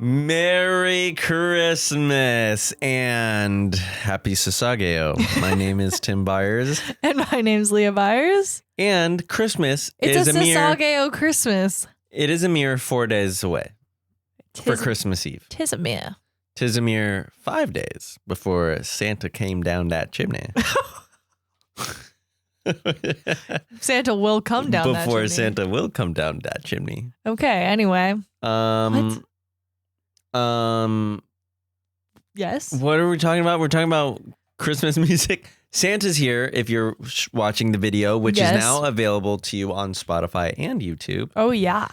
Merry Christmas and happy Sasageyo. My name is Tim Byers. And my name's Leah Byers. And Christmas it's is a mere... Sasageyo Christmas. It is a mere 4 days away for Christmas Eve. Tis a mere. 'Tis a mere 5 days before Santa came down that chimney. Santa will come down that chimney. Before Santa will come down that chimney. Okay, anyway. What? Yes. What are we talking about? We're talking about Christmas music. Santa's here if you're watching the video, which is now available to you on Spotify and YouTube. Oh yeah.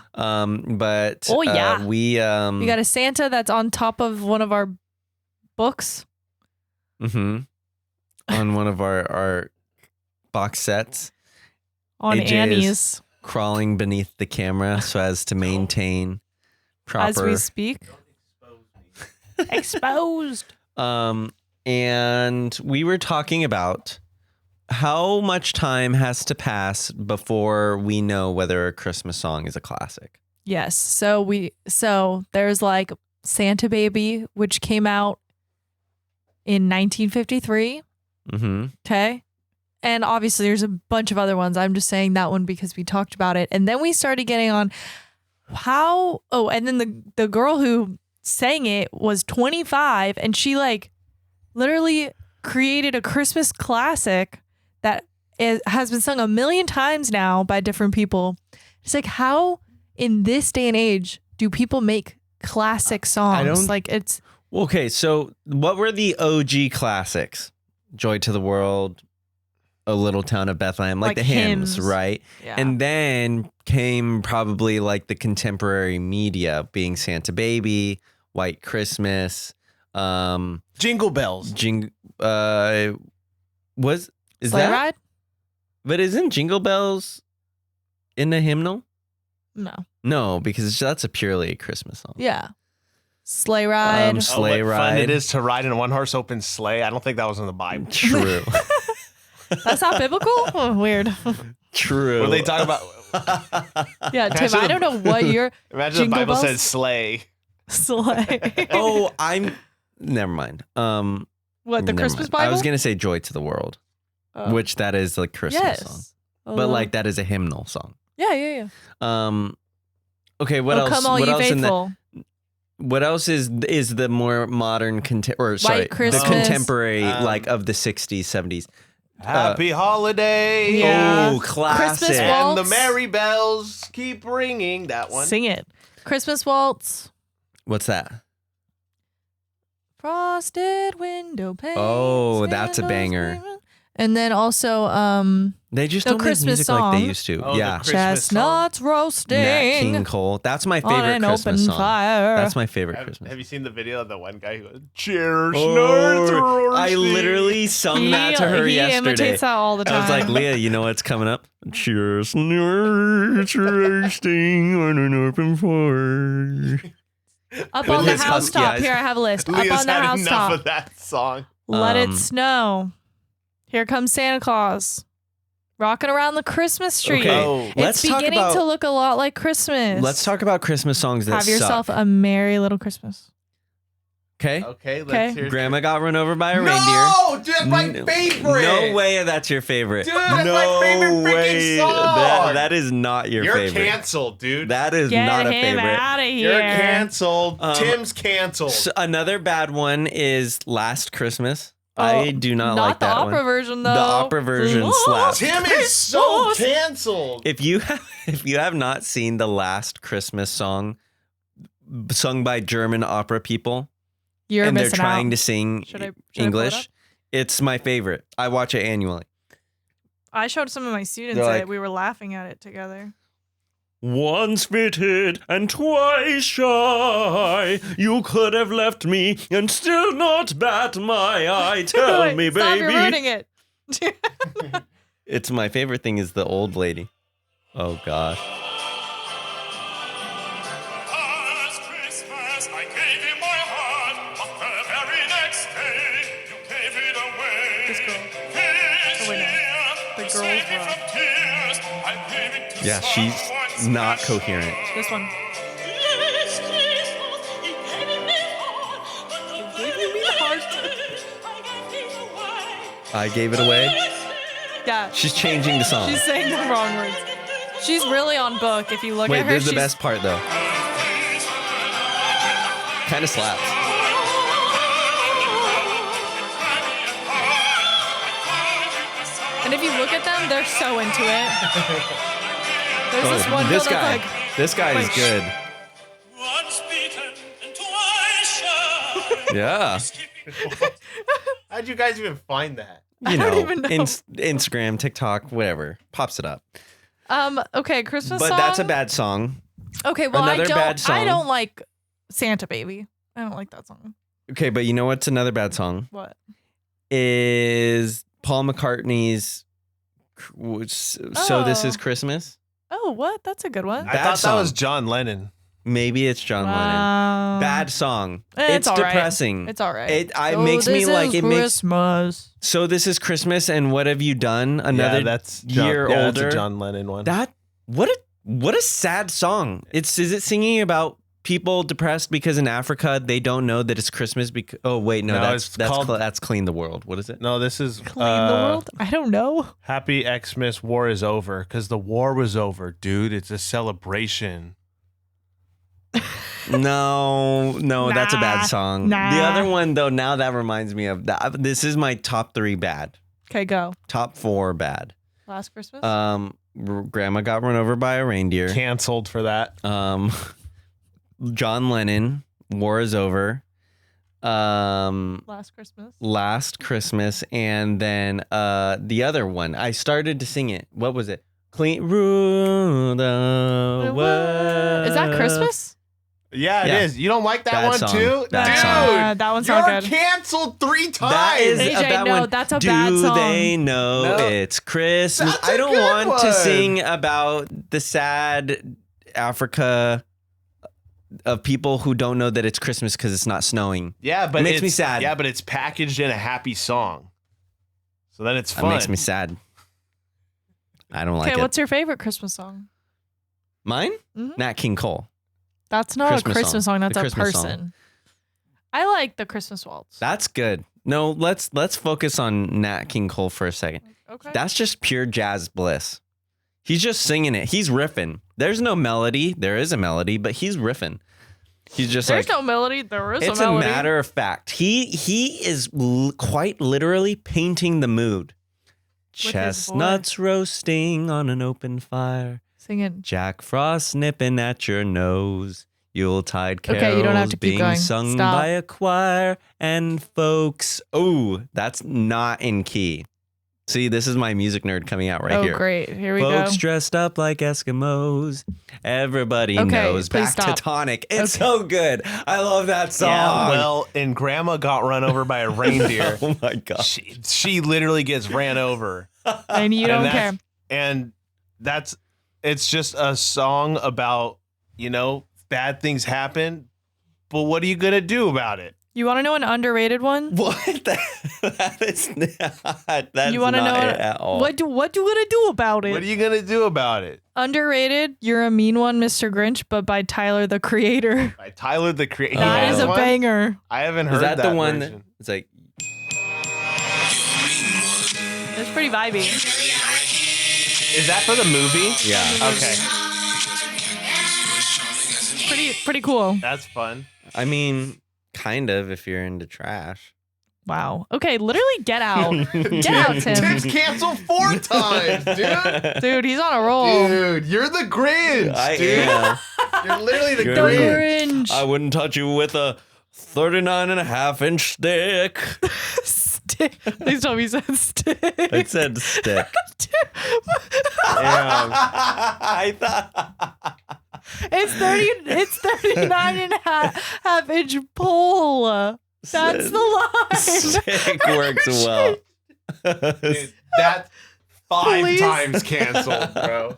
We got a Santa that's on top of one of our books. Mm-hmm. On one of our box sets. On AJ Annie's. Is crawling beneath the camera so as to maintain proper. As we speak. Exposed. And we were talking about how much time has to pass before we know whether a Christmas song is a classic. Yes. So there's like Santa Baby, which came out in 1953. Mm-hmm. Okay. And obviously there's a bunch of other ones. I'm just saying that one because we talked about it. And then we started getting on and then the girl who sang it was 25 and she like literally created a Christmas classic that has been sung a million times now by different people. It's like, how in this day and age do people make classic songs? Okay, so what were the OG classics? Joy to the World, A Little Town of Bethlehem, like the hymns, right? Yeah. And then came probably like the contemporary media being Santa Baby, White Christmas, Jingle Bells. Sleigh Ride? But isn't Jingle Bells in the hymnal? No, because that's purely a Christmas song. Yeah. Sleigh Ride. Sleigh what Ride. Fun it is to ride in a one-horse open sleigh. I don't think that was in the Bible. True. That's not biblical? Oh, weird. True. When they talk about... Yeah, Tim, I don't know what you're... Imagine Jingle the Bible Bells? said sleigh. Sleigh. Oh, never mind. What, the Christmas mind. Bible? I was going to say Joy to the World, which that is the Christmas song. But like that is a hymnal song. Yeah. Okay, what else? Come all what you else faithful. What else is the more modern the Christmas. contemporary like of the 60s, 70s? Happy holiday. Yeah. Oh, classic. Christmas And Waltz. the merry bells keep ringing. That one. Sing it. Christmas Waltz. What's that? Frosted window panes. Oh, that's a banger. And then also They just the don't make Christmas music like song. they used to. Oh, Yeah. the Christmas Chestnuts roasting. Nat King Cole. That's my on favorite an Christmas open song. fire. That's my favorite Christmas. Have you seen the video of the one guy who goes, cheers, Oh, I literally sung that to her he yesterday. imitates that all the time. I was like, Leah, you know what's coming up? Cheers, nerds roasting on an open fire. Up With on the his husky housetop. eyes. Here, I have a list. Leah's Up on the had enough housetop. of that song. Let it snow. Here comes Santa Claus. Rocking around the Christmas tree. Okay, Oh. let's It's talk beginning about to look a lot like Christmas. let's talk about Christmas songs that Have yourself suck. a merry little Christmas. Okay. Okay, let's Okay. hear Grandma got run over by a reindeer. No, dude, that's my No- favorite. No way that's your favorite. Dude, that's no my favorite freaking way. song. That is not your You're favorite. canceled, dude. That is Get not a him favorite. out of here. You're canceled. Um, Tim's canceled. So another bad one is Last Christmas. I do not like the that opera one. version, though. The opera version Last slaps. Tim is so Christmas. canceled. If you have not seen the Last Christmas song sung by German opera people, You're and they're missing trying out. to sing Should I pull it English, up? it's my favorite. I watch it annually. I showed some of my students They're it. like- We were laughing at it together. Once fitted and twice shy, you could have left me and still not bat my eye. Tell Wait, me, stop, baby. you're ruining it. It's my favorite thing is the old lady. Oh gosh. Last Christmas I gave you my heart, but the very next day you gave it away. This girl. This Oh, wait, no. year, The to girl's save me wrong. from tears, I gave it to Yeah, she's someone not special. coherent. This one. Last Christmas he gave I gave it away. Yeah. She's changing the song. She's saying the wrong words. She's really on book. If you look Wait, at her, there's the she's best part though. Kind of slaps. And if you look at them, they're so into it. There's this one girl this that's guy. like, This guy is like, good. Once beaten and twice shy. Yeah. How'd you guys even find that? You don't know, even know. Instagram, TikTok, whatever. Pops it up. okay, Christmas But song. that's a bad song. Okay, well, another bad song. I don't like Santa Baby. I don't like that song. Okay, but you know what's another bad song? What? Is Paul McCartney's So This Is Christmas? Oh, what? That's a good one. I Bad thought song. that was John Lennon. Maybe it's John Lennon. Bad song. It's all right. depressing. It's all right. It makes me like it makes Christmas. So This Is Christmas and What Have You Done? Another that's year That's older. a John Lennon one. What a sad song. Is it singing about people depressed because in Africa they don't know that it's Christmas because that's Clean the World. What is it? No, this is Clean the world? I don't know. Happy Xmas War is over because the war was over, dude. It's a celebration. No, that's a bad song. Nah. The other one though, now that reminds me of that. This is my top 3 bad. Okay, go. Top 4 bad. Last Christmas? Grandma got run over by a reindeer. Canceled for that. John Lennon, War is Over. Last Christmas. Last Christmas, and then the other one. I started to sing it. What was it? Clean rule the world. Is that Christmas? Yeah, it is. You don't like that Bad one song. too? Bad Dude, song. That one's you're not good. canceled 3 times. That is AJ, a bad no, one. that's a bad Do song. they know No. it's Christmas? That's a I don't good want to one. sing about the sad Africa of people who don't know that it's Christmas because it's not snowing. Yeah, but It makes me it's- sad. Yeah, but it's packaged in a happy song. So then it's fun. That makes me sad. I don't like Okay, it. what's your favorite Christmas song? Mine? Mhm. Nat King Cole. That's not Christmas a Christmas song. That's The a Christmas person. song. I like the Christmas waltz. That's good. No, let's focus on Nat King Cole for a second. Okay. That's just pure jazz bliss. He's just singing it. He's riffing. There's no melody. There is a melody, but he's riffing. He's just There's like no melody. There is it's a a melody. matter of fact. He is quite literally painting the mood. his Chestnuts roasting on an open fire. Singing. Jack Frost nipping at your nose. Yuletide carols Okay, you don't have to keep being going. sung Stop. by a choir and folks. Oh, that's not in key. See, this is my music nerd coming out right oh, here. great. Here we Folks go. dressed up like Eskimos. Everybody Okay, knows. please Back stop. to Tonic. It's Okay. so good. I love that song. Yeah, well, and Grandma got run over by a reindeer. Oh my god. She literally gets ran over. And you don't care. And it's just a song about, bad things happen, but what are you going to do about it? You want to know an underrated one? What? That is not. That's You wanna not know it at all. What you gonna do about it? What are you going to do about it? Underrated. You're a mean one, Mr. Grinch, but by Tyler the Creator. By Tyler the Creator. That is a banger. I haven't heard Is that the one? version. It's like It's pretty vibey. Is that for the movie? yeah. Okay, Pretty cool. that's fun. I mean, kind of if you're into trash. Wow. Okay, literally get out. Get out, Tim. Tim's canceled 4 times, dude. Dude, he's on a roll. Dude, you're the Grinch, I dude. am. You're literally the You're The Grinch. Grinch. I wouldn't touch you with a 39.5-inch stick. Stick. Please tell me you said stick. I said stick. Damn. I thought. It's 39 and a half inch pole. That's the line. Stick works well. Dude, that's 5 Please. times canceled, bro.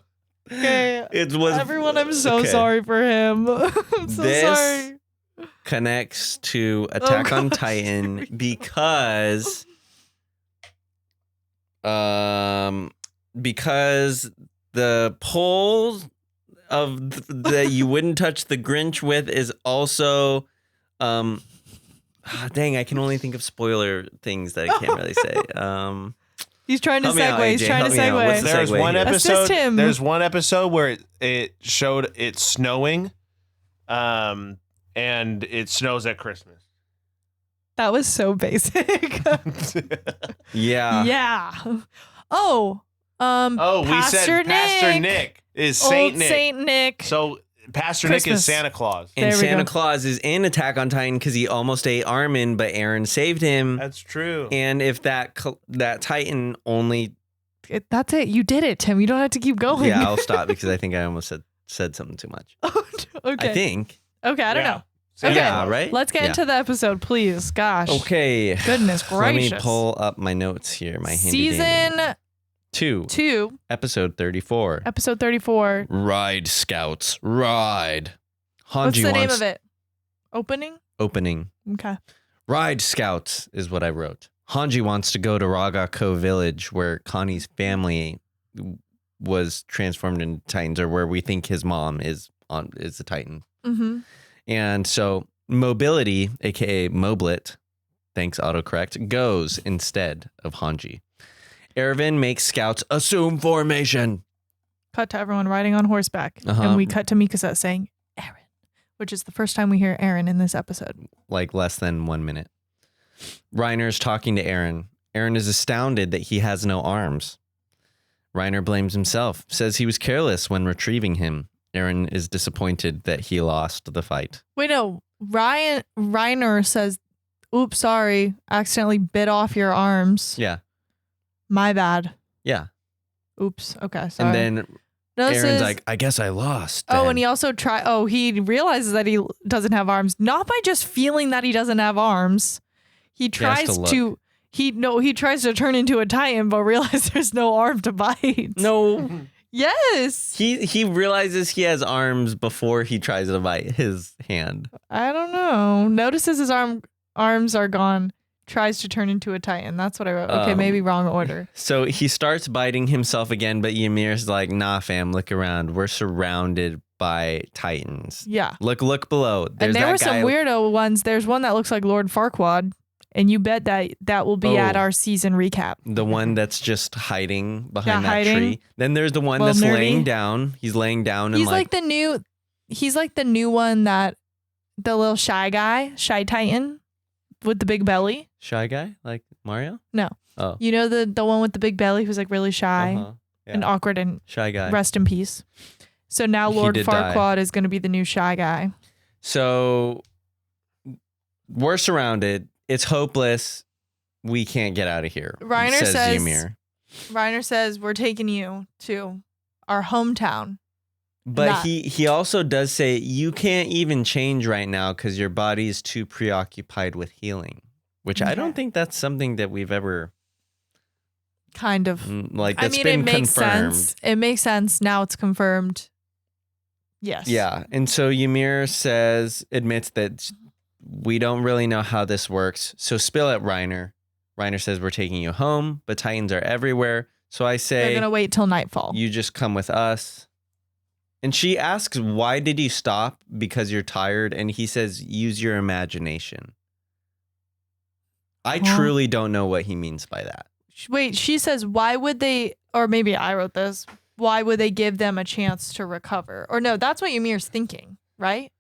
Okay. It was Everyone, I'm so okay. sorry for him. I'm so This- sorry. Connects to Attack on gosh, Titan because the pole that you wouldn't touch the Grinch with is also Dang, I can only think of spoiler things that I can't really say. He's trying to Help me out, segue. He's AJ. trying to Help me out. What's segue. the There's segue one here? episode. Assist him. There's one episode where it showed it's snowing, and it snows at Christmas. That was so basic. Yeah. Yeah. Oh. We said Pastor Nick is Saint Old Nick. Saint Nick. So Pastor Nick Christmas. is Santa Claus. And There we Santa go. Claus is in Attack on Titan because he almost ate Armin, but Eren saved him. That's true. And if that Titan only, That's it. You did it, Tim. You don't have to keep going. yeah, I'll stop because I think I almost said something too much. Okay. I think. Okay, I don't know. Santa Okay. Yeah, Claus. right. Let's get Yeah. into the episode, please. Gosh. Okay. Goodness Let me gracious. pull up my notes here. My handy Season dandy. 2, episode 34. episode 34. Ride, scouts, ride. Hanji What's the name wants of it? Opening? opening. Okay. Ride, scouts is what I wrote. Hanji wants to go to Ragako village where Connie's family was transformed into Titans, or where we think his mom is a Titan. Mm-hmm. And so Mobility, aka Moblit, thanks autocorrect, goes instead of Hanji. Erwin makes scouts assume formation. Cut to everyone riding on horseback. Uh-huh. And we cut to Mikasa saying, Eren, which is the first time we hear Eren in this episode. Like less than 1 minute. Reiner's talking to Eren. Eren is astounded that he has no arms. Reiner blames himself, says he was careless when retrieving him. Eren is disappointed that he lost the fight. Wait, no. Reiner says, oops, sorry. Accidentally bit off your arms. Yeah. My bad. Yeah. Oops. Okay. Sorry. And then No, this Eren's is- like, I guess I lost. Oh, then." and he also he realizes that he doesn't have arms, not by just feeling that he doesn't have arms. He tries to he tries to turn into a Titan, but realizes there's no arm to bite. No. Yes. He realizes he has arms before he tries to bite his hand. I don't know. Notices his arms are gone. Tries to turn into a Titan. That's what I wrote. Okay, maybe wrong order. So he starts biting himself again, but Ymir's like, nah, fam, look around. We're surrounded by Titans. Yeah. Look below. There's And there that were some guy- weirdo ones. There's one that looks like Lord Farquaad, and you bet that will be at Oh. our season recap. The one that's just hiding behind that hiding. tree. Then there's the one Well, that's nerdy. laying down. He's laying down and He's like the new one that the little shy Titan with the big belly. shy guy, like Mario. No. Oh, You know the one with the big belly who's like really shy uh-huh. Yeah. and awkward and Shy guy. rest in peace. So now He Lord did die. Farquaad is going to be the new shy guy. So we're surrounded. It's hopeless. We can't get out of here. Reiner says- Ymir. Reiner says we're taking you to our hometown. But Not- he also does say you can't even change right now because your body is too preoccupied with healing, which I don't Okay. think that's something that we've ever Kind of. like. I That's mean, been it makes confirmed. sense. It makes sense. Now it's confirmed. Yes. Yeah, and so Ymir admits that we don't really know how this works. So spill at Reiner. Reiner says we're taking you home, but Titans are everywhere. So I They're say going to wait till nightfall. you just come with us. And she asks, why did you stop? Because you're tired. And he says, use your imagination. I Huh? truly don't know what he means by that. Wait, she says, why would they, or maybe I wrote this, why would they give them a chance to recover? Or no, that's what Ymir's thinking, right?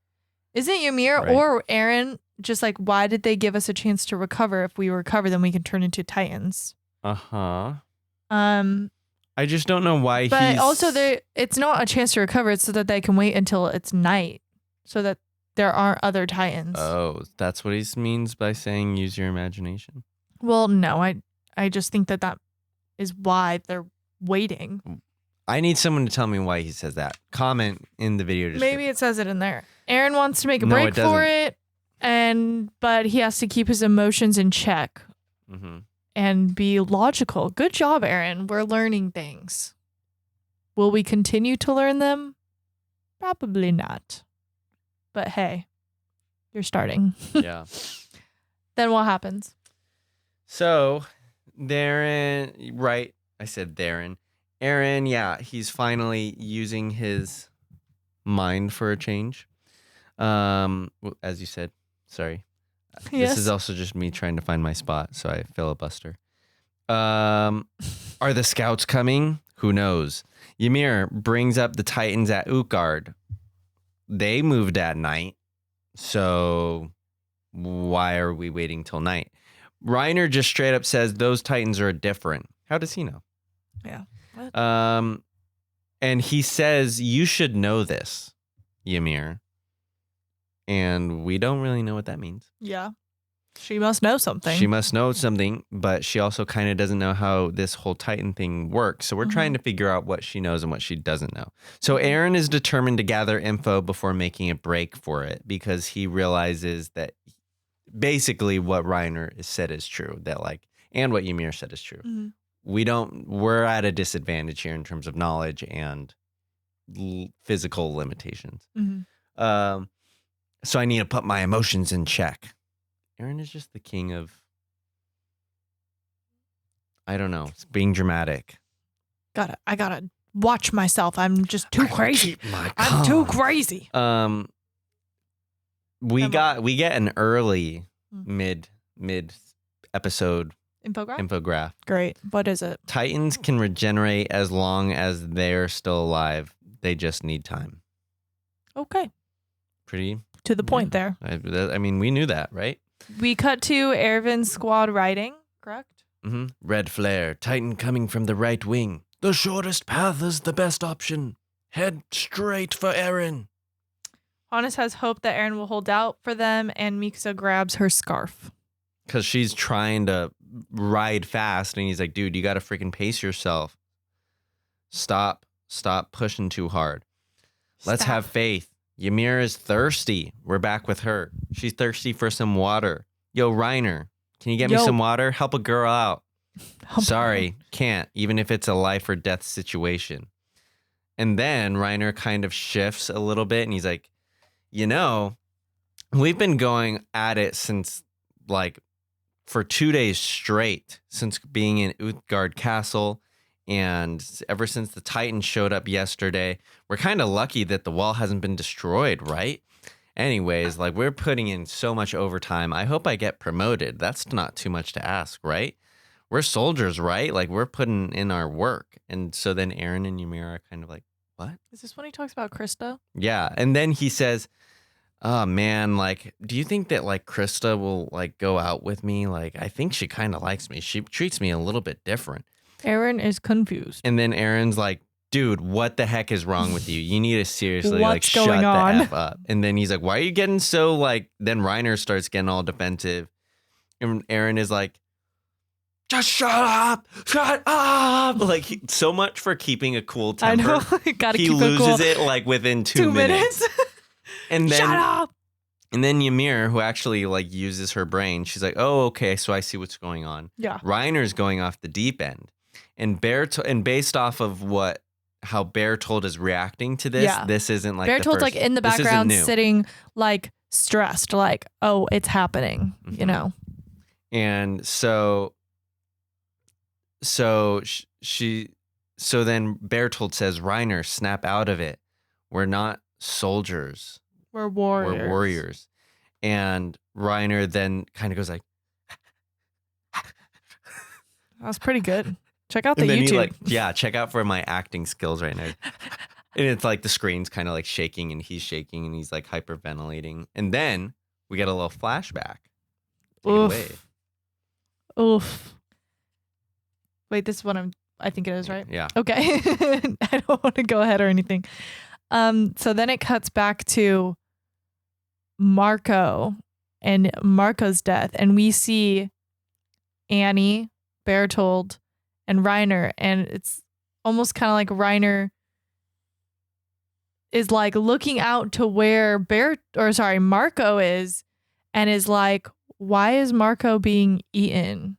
Isn't Ymir Right. or Eren just like, why did they give us a chance to recover? If we recover, then we can turn into Titans. Uh-huh. Um, I just don't know why but he's... also it's not a chance to recover. It's so that they can wait until it's night so that there aren't other Titans. Oh, that's what he means by saying use your imagination. Well, no, I just think that is why they're waiting. I need someone to tell me why he says that. Comment in the video description. Maybe it says it in there. Eren wants to make a No, break it doesn't. for it, but he has to keep his emotions in check Mm-hmm. and be logical. Good job, Eren. We're learning things. Will we continue to learn them? Probably not. But hey, you're starting. Yeah. Then what happens? So, Darren, right? I said Darren. Eren, yeah, he's finally using his mind for a change. As you said, sorry. Yes. This is also just me trying to find my spot, so I filibuster. Are the scouts coming? Who knows? Ymir brings up the Titans at Utgard. They moved at night, so why are we waiting till night? Reiner just straight up says those Titans are different. How does he know? Yeah. What? And he says you should know this, Ymir. And we don't really know what that means. Yeah. She must know something. She must know something, but she also kind of doesn't know how this whole Titan thing works. So we're trying to figure out what she knows and what she doesn't know. So Eren is determined to gather info before making a break for it because he realizes that basically what Reiner said is true, that like, and what Ymir said is true. We're at a disadvantage here in terms of knowledge and physical limitations. So I need to put my emotions in check. Eren is just the king of, I don't know, being dramatic. I gotta watch myself. I'm just too crazy. I'm I'm too crazy. We get an early mid episode infograph. Great. What is it? Titans can regenerate as long as they're still alive. They just need time. Okay. Pretty To the point there. I mean, we knew that, right? We cut to Erwin's squad riding, correct? Red flare, Titan coming from the right wing. The shortest path is the best option. Head straight for Eren. Hannes has hope that Eren will hold out for them, and Mikasa grabs her scarf. Because she's trying to ride fast, and he's like, dude, you got to freaking pace yourself. Stop pushing too hard. Let's have faith. Ymir is thirsty. We're back with her. She's thirsty for some water. Yo, Reiner, can you get me some water? Help a girl out. Sorry, can't, even if it's a life or death situation. And then Reiner kind of shifts a little bit, and he's like, we've been going at it since, like, for 2 days straight, since being in Utgard Castle. And ever since the Titans showed up yesterday, we're kind of lucky that the wall hasn't been destroyed, right? Anyways, like, we're putting in so much overtime. I hope I get promoted. That's not too much to ask, right? We're soldiers, right? Like, we're putting in our work. And so then Eren and Ymir are kind of like, what? Is this when he talks about Krista? Yeah. And then he says, oh, man, like, do you think that, like, Krista will, like, go out with me? Like, I think she kind of likes me. She treats me a little bit different. Eren is confused. And then Eren's like, dude, what the heck is wrong with you? You need to seriously like What's shut going on? the F up. And then he's like, why are you getting so like, then Reiner starts getting all defensive. And Eren is like, just shut up. Like, so much for keeping a cool temper. I know. Gotta He keep it cool. loses it like within 2 minutes. And then, Shut up. And then Ymir, who actually like uses her brain, she's like, oh, okay, so I see what's going on. Yeah. Reiner's going off the deep end. And based off of how Berthold is reacting to this, this isn't like Berthold's like in the background sitting like stressed, like, oh, it's happening, you know. And so then Berthold says, Reiner, snap out of it. We're not soldiers. We're warriors. We're warriors. And Reiner then kind of goes like, that was pretty good. Check out the and then YouTube. Check out for my acting skills right now. And it's like the screen's kind of like shaking and he's shaking and he's like hyperventilating. And then we get a little flashback. Take it away. Oof. Wait, this is what I think it is, right? Yeah. Okay. I don't want to go ahead or anything. So then it cuts back to Marco and Marco's death. And we see Annie, Berthold, and Reiner, and it's almost kind of like Reiner is like looking out to where Marco is, and is like, why is Marco being eaten?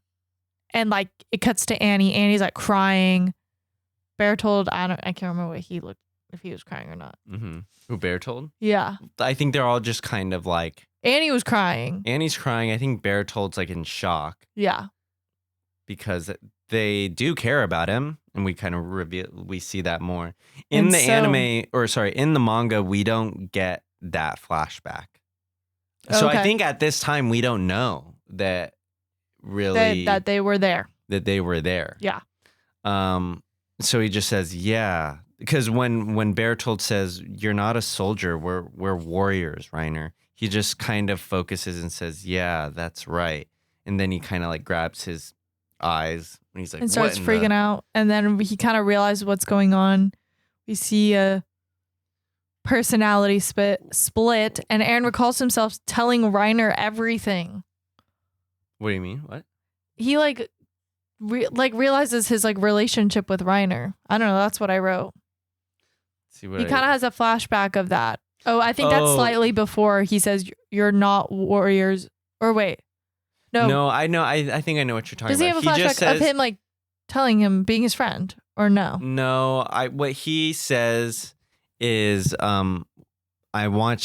And like it cuts to Annie. Annie's like crying. Berthold, I can't remember what he looked, if he was crying or not. Mm-hmm. Who, Berthold? Yeah. I think they're all just kind of like, Annie was crying. Annie's crying. I think Berthold's like in shock. Yeah. Because they do care about him, and we kind of we see that more in the anime, in the manga. We don't get that flashback. So Okay. I think at this time we don't know that really that they were there. that they were there. Yeah. So he just says, yeah. Because when Berthold says, you're not a soldier, we're warriors, Reiner, he just kind of focuses and says, yeah, that's right. And then he kind of like grabs his eyes and he's like, And starts what in freaking out. And then he kind of realizes what's going on. We see a personality split, and Eren recalls himself telling Reiner everything. What do you mean? What? He realizes his like relationship with Reiner. I don't know. That's what I wrote. See what He kind of has a flashback of that. Oh, I think that's Oh. slightly before he says you're not warriors. Or wait, No, I know. I think I know what you're talking Does he about. have a just flashback says, of him like telling him being his friend or no? No, what he says is I want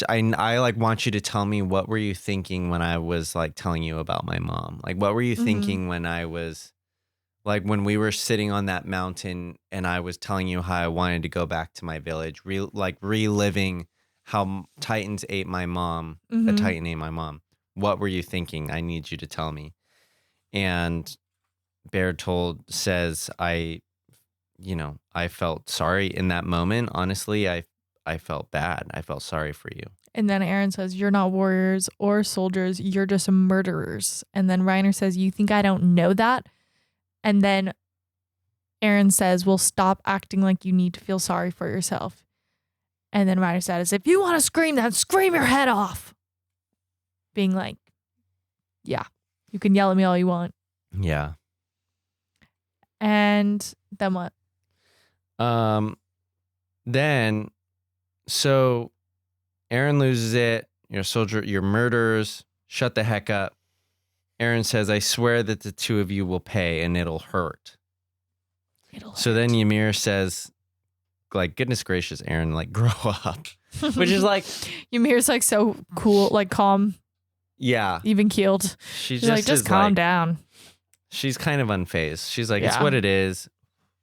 you to tell me, what were you thinking when I was like telling you about my mom? Like, what were you thinking when I was like, when we were sitting on that mountain and I was telling you how I wanted to go back to my village, reliving how Titans ate my mom, a Titan ate my mom. What were you thinking? I need you to tell me. And Berthold says, I felt sorry in that moment. Honestly, I felt bad. I felt sorry for you. And then Eren says, you're not warriors or soldiers. You're just murderers. And then Reiner says, you think I don't know that? And then Eren says, well, stop acting like you need to feel sorry for yourself. And then Reiner says, if you want to scream, then scream your head off. Being like, yeah, you can yell at me all you want. Yeah. And then what? Then, so Eren loses it. You're a soldier. You're murderers. Shut the heck up. Eren says, I swear that the two of you will pay and it'll hurt. So then Ymir says, like, goodness gracious, Eren, like, grow up. Which is like, Ymir's like so cool, like calm, yeah. even keeled. She's She's like, just calm down. She's kind of unfazed. She's like, it's Yeah. what it is.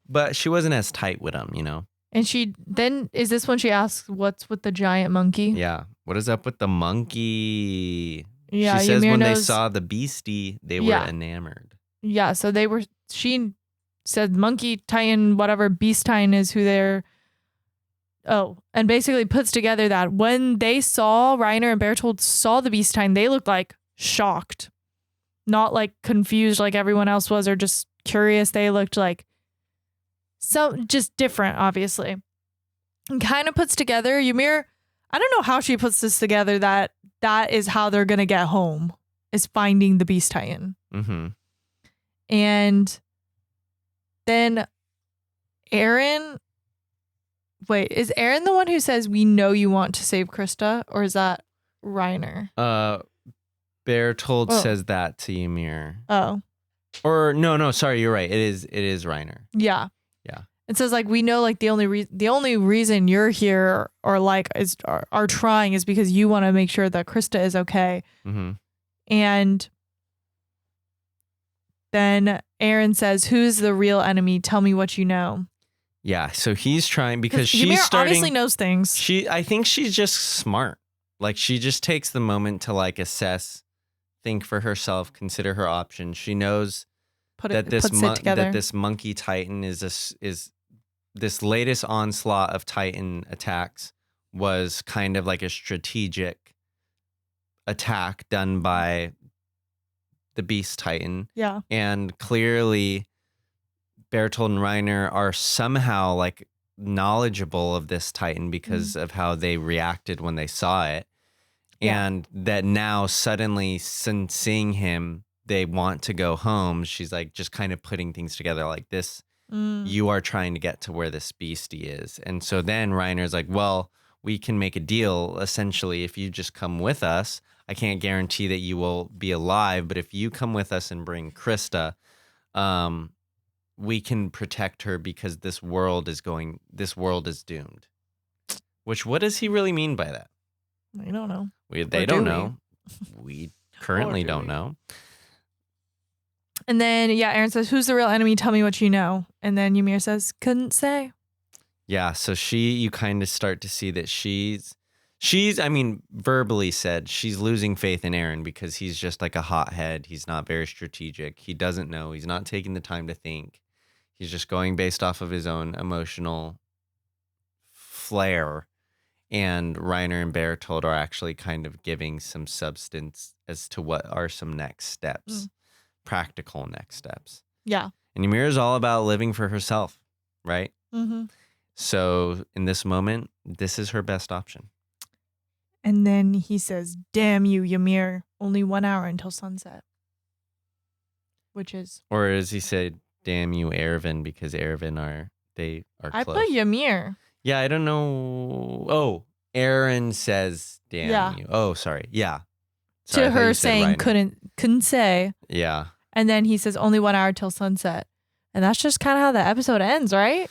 But she wasn't as tight with him, you know? And she then, is this when she asks, what's with the giant monkey? Yeah. What is up with the monkey? Yeah, she says Ymir when they knows- saw the beastie, they were Yeah. enamored. Yeah, so she said monkey titan, whatever, beast titan is who they're, and basically puts together that when they saw Reiner and Berthold saw the beast titan, they looked like shocked. Not like confused like everyone else was or just curious. They looked like just different, obviously. And kind of puts together, Ymir, I don't know how she puts this together, that is how they're going to get home, is finding the beast titan. Mm-hmm. And then Eren, wait, is Eren the one who says, we know you want to save Krista? Or is that Reiner? Berthold Oh. says that to Ymir. Oh, Or no, sorry, you're right. It is Reiner. yeah. Yeah. It says like, we know like the only reason you're here or like are trying is because you want to make sure that Krista is okay. Mm-hmm. And then Eren says, who's the real enemy? Tell me what you know. Yeah, so he's trying because Ymir she's starting. obviously knows things. I think she's just smart. Like, she just takes the moment to like assess, think for herself, consider her options. She knows that this monkey titan is this latest onslaught of titan attacks was kind of like a strategic attack done by the beast titan. Yeah. And clearly Berthold and Reiner are somehow like knowledgeable of this titan because of how they reacted when they saw it. Yeah. And that now suddenly since seeing him, they want to go home. She's like just kind of putting things together like this. You are trying to get to where this beastie is. And so then Reiner's like, well, we can make a deal. Essentially, if you just come with us, I can't guarantee that you will be alive. But if you come with us and bring Krista, we can protect her because this world is doomed. Which, what does he really mean by that? I don't know. They Or don't do we? know. We currently Or do don't we? know. And then, yeah, Eren says, who's the real enemy? Tell me what you know. And then Ymir says, couldn't say. Yeah, so you kind of start to see that she's She's, I mean, verbally said she's losing faith in Eren because he's just like a hothead. He's not very strategic. He doesn't know. He's not taking the time to think. He's just going based off of his own emotional flair. And Reiner and Berthold are actually kind of giving some substance as to what are some next steps, practical next steps. Yeah. And Ymir is all about living for herself, right? Mm-hmm. So in this moment, this is her best option. And then he says, "Damn you, Ymir. Only 1 hour until sunset." Which is... Or as he said, "Damn you, Erevin," because Erevin are close. I put Ymir. Yeah, I don't know. Oh, Eren says, "Damn you." Oh, sorry. Yeah. Sorry, I To thought her you said saying Reiner. couldn't say. Yeah. And then he says, "Only 1 hour till sunset." And that's just kind of how the episode ends, right?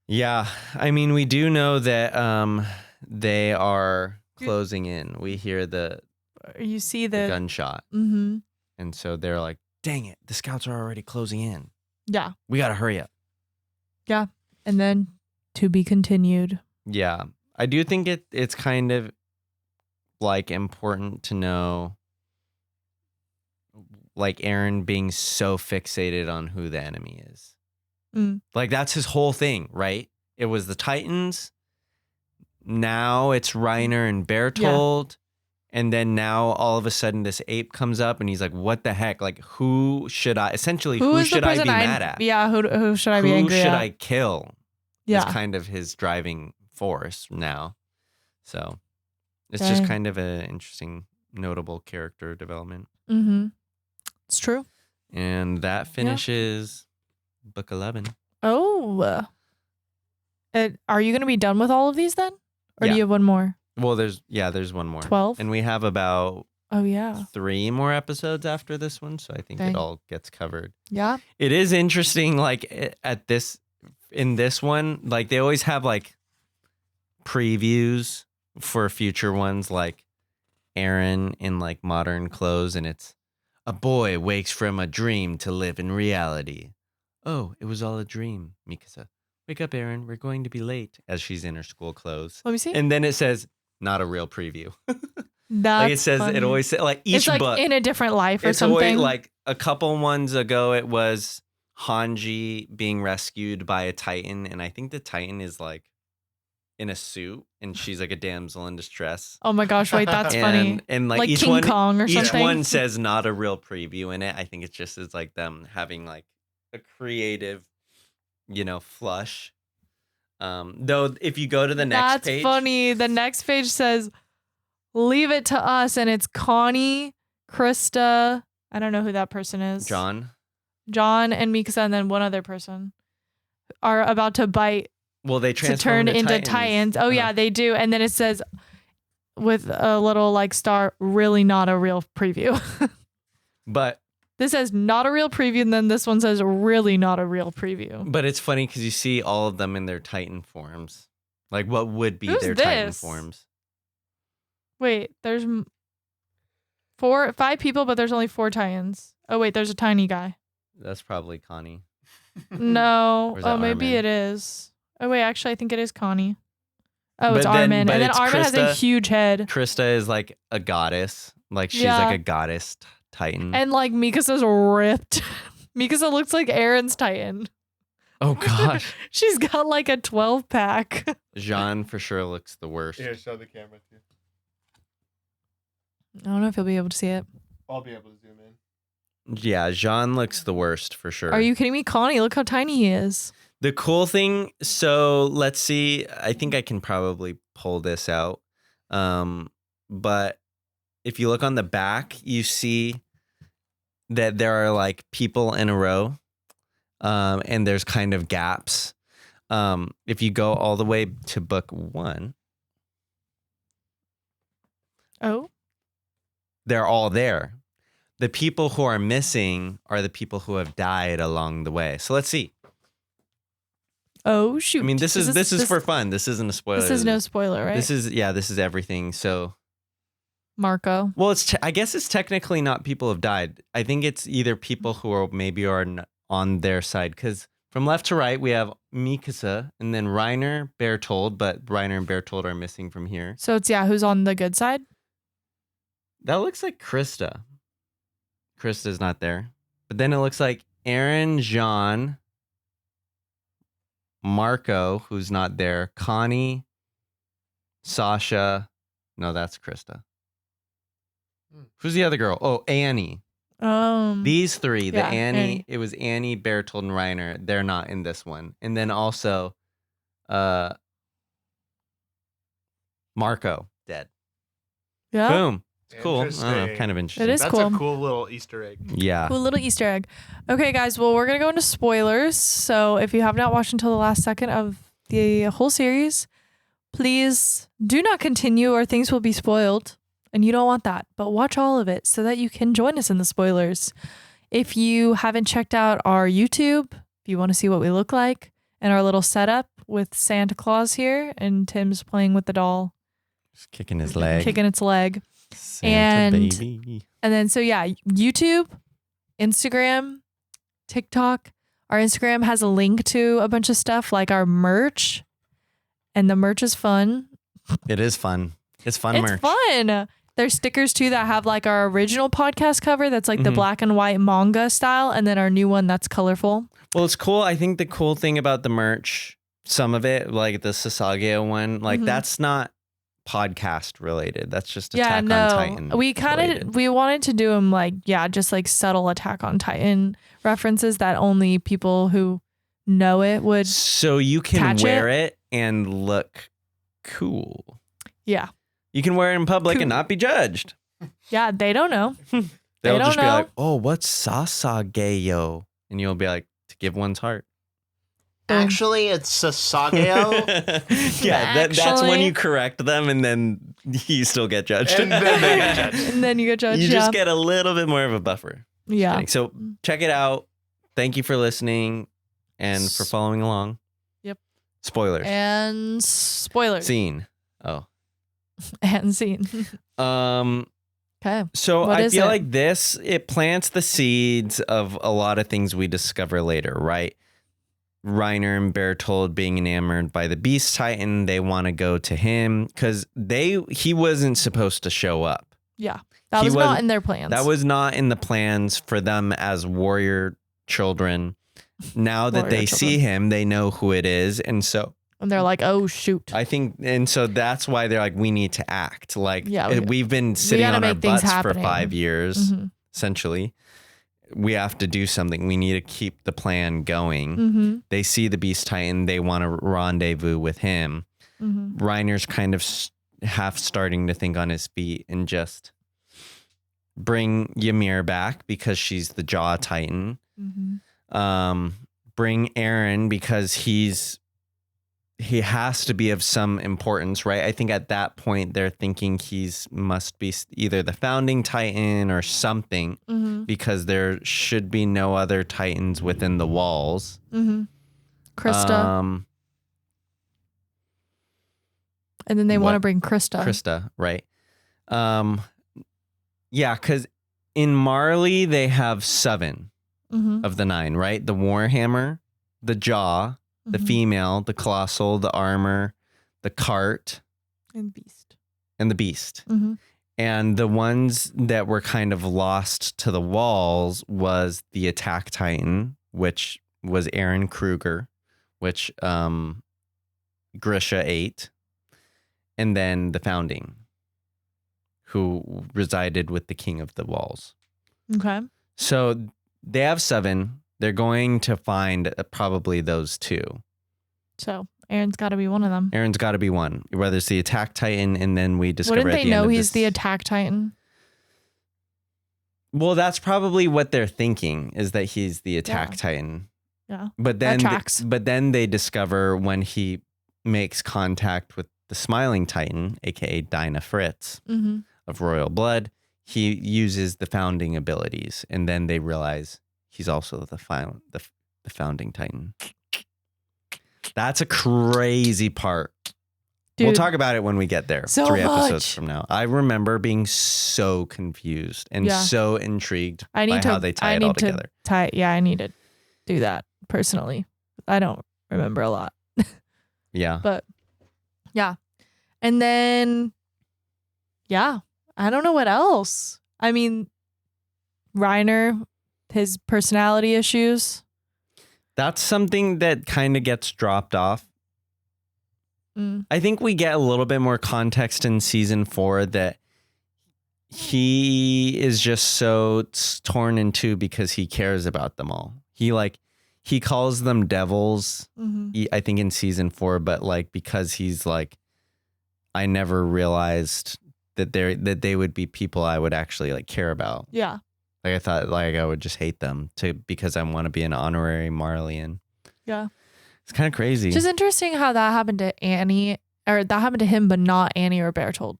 Yeah. I mean, we do know that they are closing in. We hear the You see the... gunshot. Mm-hmm. And so they're like, dang it, the scouts are already closing in. Yeah. We got to hurry up. Yeah. And then to be continued. Yeah. I do think it's kind of like important to know like Eren being so fixated on who the enemy is. Mm. Like that's his whole thing, right? It was the Titans. Now it's Reiner and Berthold. And then now all of a sudden this ape comes up and he's like, what the heck? Like who should I who should I be mad at? Yeah, who should I be Who angry should at? I kill? Yeah. Is kind of his driving force now. So it's just kind of an interesting, notable character development. Mm-hmm. It's true. And that finishes book 11. Oh. Are you going to be done with all of these then? Or do Yeah. you have one more? Well, there's one more. 12? And we have about Oh, yeah. 3 more episodes after this one. So I think Dang. it all gets covered. Yeah. It is interesting, like in this one, like they always have like previews for future ones, like Eren in like modern clothes, and it's a boy wakes from a dream to live in reality. Oh, it was all a dream, Mikasa. Wake up, Eren. We're going to be late, as she's in her school clothes. Let me see. And then it says, not a real preview. That's like it says, funny. it always says, like each it's like book. in a different life or It's something. always like a couple ones ago, it was Hanji being rescued by a Titan. And I think the Titan is like in a suit and she's like a damsel in distress. Oh my gosh, wait, that's funny. And like, Like each King one, Kong or each something. one says not a real preview in it. I think it's just as like them having like a creative, flush. Though if you go to the next page. That's funny. The next page says, "Leave it to us." And it's Connie, Krista. I don't know who that person is. John And Mikasa, and then one other person are about to bite Well, they to transform turn into Titans. Oh, yeah, they do. And then it says with a little like star, "Really not a real preview." But This says not a real preview. And then this one says really not a real preview. But it's funny because you see all of them in their Titan forms. Like what would be Who's their Titan this? forms. Wait, there's 5 people, but there's only 4 Titans. Oh, wait, there's a tiny guy. That's probably Connie. No. Or is that Oh, maybe Armin? it is. Oh, wait, actually, I think it is Connie. Oh, it's But then- Armin. but And then it's Armin has a Krista. huge head. Krista is like a goddess. Like she's Yeah. like a goddess Titan. And like Mikasa's ripped. Mikasa looks like Eren's Titan. Oh gosh. She's got like a 12-pack. Jean for sure looks the worst. Here, show the camera too. I don't know if you'll be able to see it. I'll be able to zoom in. Yeah, Jean looks the worst for sure. Are you kidding me? Connie, look how tiny he is. The cool thing, so let's see. I think I can probably pull this out. But if you look on the back, you see that there are like people in a row. And there's kind of gaps. If you go all the way to book 1, Oh. they're all there. The people who are missing are the people who have died along the way. So let's see. Oh, shoot. I mean, this is for fun. This isn't a spoiler. This is no spoiler, right? This is everything. So, Marco. well, I guess it's technically not people who have died. I think it's either people who are maybe are on their side, because from left to right we have Mikasa, and then Reiner, Berthold, but Reiner and Berthold are missing from here. So it's, who's on the good side? That looks like Krista. Krista's not there. But then it looks like Eren, Jean, Marco, who's not there, Connie, Sasha. No, that's Krista. Who's the other girl? Oh, Annie. These three, the Annie, it was Annie, Berthold, and Reiner. They're not in this one. And then also Marco, dead. Yeah. Boom. It's cool. I don't know, kind of interesting. It is That's cool. a cool little Easter egg. Yeah. Cool little Easter egg. Okay, guys. Well, we're going to go into spoilers. So if you have not watched until the last second of the whole series, please do not continue or things will be spoiled. And you don't want that. But watch all of it so that you can join us in the spoilers. If you haven't checked out our YouTube, if you want to see what we look like and our little setup with Santa Claus here and Tim's playing with the doll. Just kicking his leg. Kicking its leg. Santa baby. And then, so yeah, YouTube, Instagram, TikTok. Our Instagram has a link to a bunch of stuff like our merch. And the merch is fun. It is fun. It's fun It's merch. fun. There's stickers too that have like our original podcast cover that's like the black and white manga style. And then our new one that's colorful. Well, it's cool. I think the cool thing about the merch, some of it, like the Sasageyo one, like that's not podcast related. That's just Attack on Titan. We wanted to do them like, just like subtle Attack on Titan references that only people who know it would. So you can wear it and look cool. Yeah. You can wear it in public and not be judged. Yeah, they don't know. They'll just be know. like, oh, what's Sasageyo? And you'll be like, to give one's heart. Actually, it's Sasageyo. That's when you correct them and then you still get judged. And then they get judged. And then you get judged. You just get a little bit more of a buffer. Yeah. Kidding. So check it out. Thank you for listening and for following along. Yep. Spoilers. And spoilers. Scene. Oh. And scene. Okay. So What I is feel it? like this, it plants the seeds of a lot of things we discover later, right? Reiner and Berthold being enamored by the Beast Titan. They want to go to him because he wasn't supposed to show up. Yeah. That He was not wasn't- in their plans. That was not in the plans for them as warrior children. Now that Warrior they see him, they know who it is. And so And they're like, oh, shoot. I think, and so that's why they're like, we need to act. Like, Yeah, we've been sitting gotta on our make things butts for happening. 5 years, Mhm. essentially. We have to do something. We need to keep the plan going. Mm-hmm. They see the Beast Titan. They want to rendezvous with him. Mm-hmm. Reiner's kind of half starting to think on his feet and just bring Ymir back because she's the Jaw Titan. Mm-hmm. Bring Eren because he has to be of some importance, right? I think at that point they're thinking must be either the founding Titan or something Mm-hmm. because there should be no other Titans within the walls. Mm-hmm. Krista. And then they want to what? bring Krista. Krista, right? Yeah, because in Marley they have 7 Mm-hmm. of the 9, right? The Warhammer, the Jaw, the Mhm. female, the colossal, the armor, the cart, And Beast. and the beast. Mm-hmm. And the ones that were kind of lost to the walls was the Attack Titan, which was Eren Kruger, which Grisha ate, and then the Founding, who resided with the King of the Walls. Okay. So they have 7. They're going to find probably those 2. So Eren's got to be one of them. Eren's got to be one, whether it's the Attack Titan, and then we discover Wouldn't at they the end know of he's this- the Attack Titan? Well, that's probably what they're thinking, is that he's the Attack Titan. Yeah. But then, tracks. but then they discover when he makes contact with the Smiling Titan, aka Dinah Fritz Mm-hmm. of royal blood, he uses the founding abilities, and then they realize he's also the founding Titan. That's a crazy part. Dude, We'll talk about it when we get there. So 3 episodes much. from now. I remember being so confused and Yeah. so intrigued I need by to, how they tie I it need all to together. I need to do that personally. I don't remember a lot. Yeah. But yeah. And then, yeah, I don't know what else. I mean, Reiner, his personality issues. That's something that kind of gets dropped off. I think we get a little bit more context in season 4 that he is just so torn in two because he cares about them all. He calls them devils, I think in season 4, but like because he's like, I never realized that they would be people I would actually like care about. Yeah. Like I thought like I would just hate them because I want to be an honorary Marleyan. Yeah. It's kind of crazy. It's just interesting how that happened to Annie, or that happened to him, but not Annie or Berthold.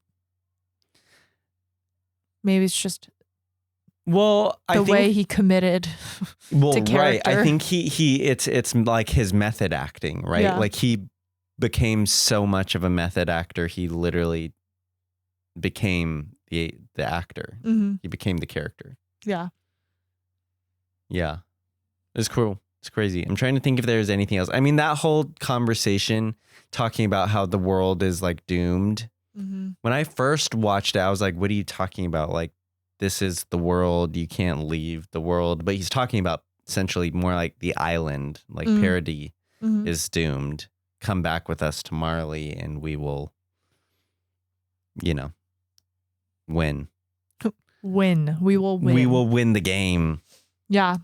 Maybe it's just the way he committed to character. Right. I think it's like his method acting, right? Yeah. Like he became so much of a method actor, he literally became the actor. He became the character. Yeah. Yeah. It's cool. It's crazy. I'm trying to think if there's anything else. I mean, that whole conversation talking about how the world is like doomed. When I first watched it, I was like, what are you talking about? Like, this is the world. You can't leave the world. But he's talking about essentially more like the island, like Paradis is doomed. Come back with us to Marley and we will, win. We will win. We will win the game. Yeah.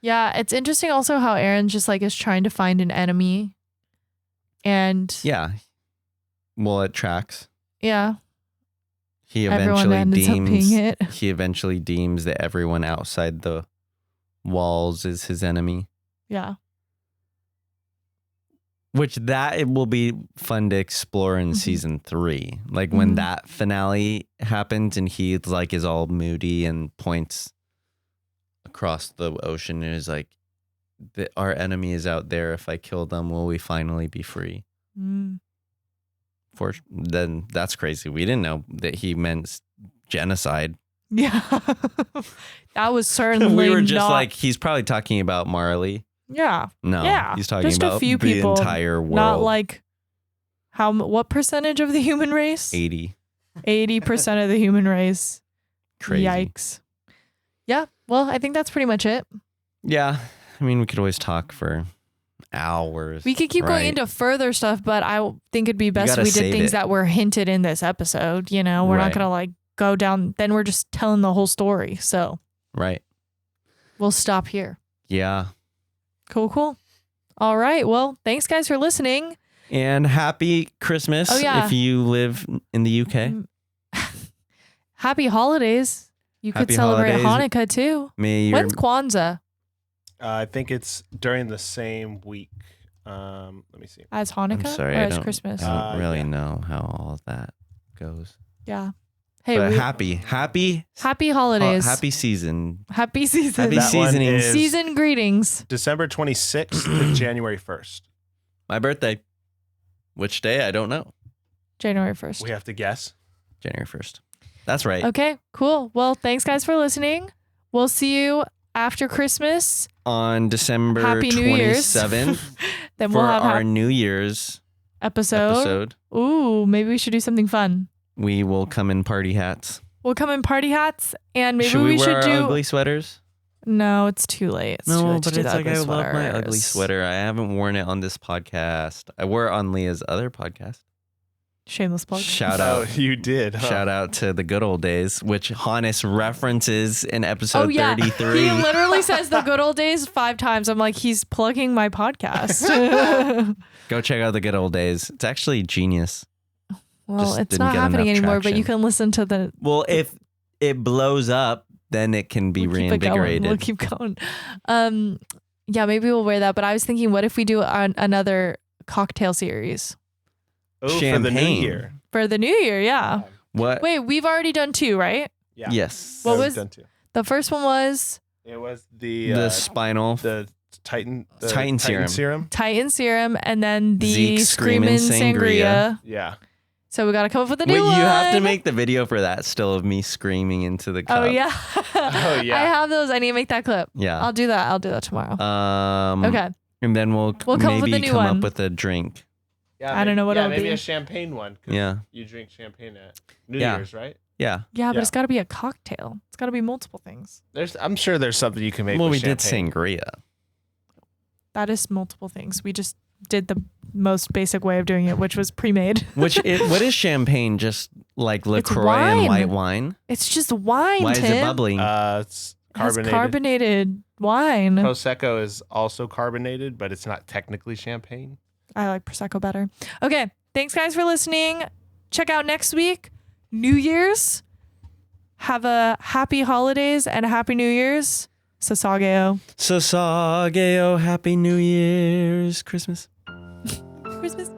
Yeah. It's interesting also how Eren just like is trying to find an enemy. And yeah. Well, it tracks. Yeah. He Everyone ends up being it. He eventually deems that everyone outside the walls is his enemy. Yeah. Which it will be fun to explore in season 3. Like when that finale happens and he like is all moody and points across the ocean and is like, our enemy is out there. If I kill them, will we finally be free? Then that's crazy. We didn't know that he meant genocide. Yeah. That was certainly we were just not... like, he's probably talking about Marley. Yeah. No, yeah. he's talking just about a few the people, entire world. Not like what percentage of the human race? 80% of the human race. Crazy. Yikes. Yeah. Well, I think that's pretty much it. Yeah. I mean, we could always talk for hours. We could keep going into further stuff, but I think it'd be best if we did things that were hinted in this episode. We're not going to like go down. Then we're just telling the whole story. So we'll stop here. Yeah. Cool. All right. Well, thanks guys for listening. And happy Christmas if you live in the UK. Happy holidays. You could celebrate Hanukkah too. When's Kwanzaa? I think it's during the same week. Let me see. As Hanukkah? I'm sorry, or as Christmas? I don't really know how all of that goes. Yeah. Hey, but happy holidays. Happy season. Happy season. Happy seasoning. Season greetings. December 26th to January 1st. My birthday. Which day? I don't know. January 1st. We have to guess. January 1st. That's right. Okay, cool. Well, thanks guys for listening. We'll see you after Christmas. On December Happy 27th. Then we'll have our New Year's episode. Ooh, maybe we should do something fun. We will come in party hats. We'll come in party hats, and maybe we should do ugly sweaters. No, it's too late. It's too late to do the ugly I sweaters. love my ugly sweater. I haven't worn it on this podcast. I wore it on Leah's other podcast. Shameless plug. Shout out. Oh, you did. Huh? Shout out to the good old days, which Hannes references in episode 33. He literally says the good old days 5 times. I'm like, he's plugging my podcast. Go check out the good old days. It's actually genius. Well, Just it's didn't not get happening enough anymore, but traction. you can listen to the... Well, if it blows up, then it can be reinvigorated. We'll keep going. Yeah, maybe we'll wear that. But I was thinking, what if we do another cocktail series? Oh, Champagne. for the new year. For the new year, yeah. What? Wait, we've already done 2, right? Yeah. Yes. What That was done too. the first one? Was It was the the Titan serum. Titan serum, and then the Zeke Screamin' Sangria. Yeah. So we got to come up with a new Wait, one. you have to make the video for that still of me screaming into the cup. Oh yeah. Oh, yeah. I have those. I need to make that clip. Yeah. I'll do that. I'll do that tomorrow. Um. Okay. And then we'll We'll come up with maybe a new come one. up with a drink. Yeah, I don't know what yeah, it'll maybe be. a champagne one. 'cause Yeah. You drink champagne at New Yeah. Year's, right? Yeah. Yeah, but Yeah. it's got to be a cocktail. It's got to be multiple things. I'm sure there's something you can make. Well, with we did champagne. sangria. That is multiple things. We just did the most basic way of doing it, which was pre-made. What is champagne? Just like LaCroix wine. and white wine? It's just wine, Why Tim. is it bubbling? It's It has carbonated. carbonated wine. Prosecco is also carbonated, but it's not technically champagne. I like Prosecco better. Okay. Thanks, guys, for listening. Check out next week, New Year's. Have a happy holidays and a happy New Year's. Sasageyo. Sasageyo, Happy New Year's, Christmas. Christmas.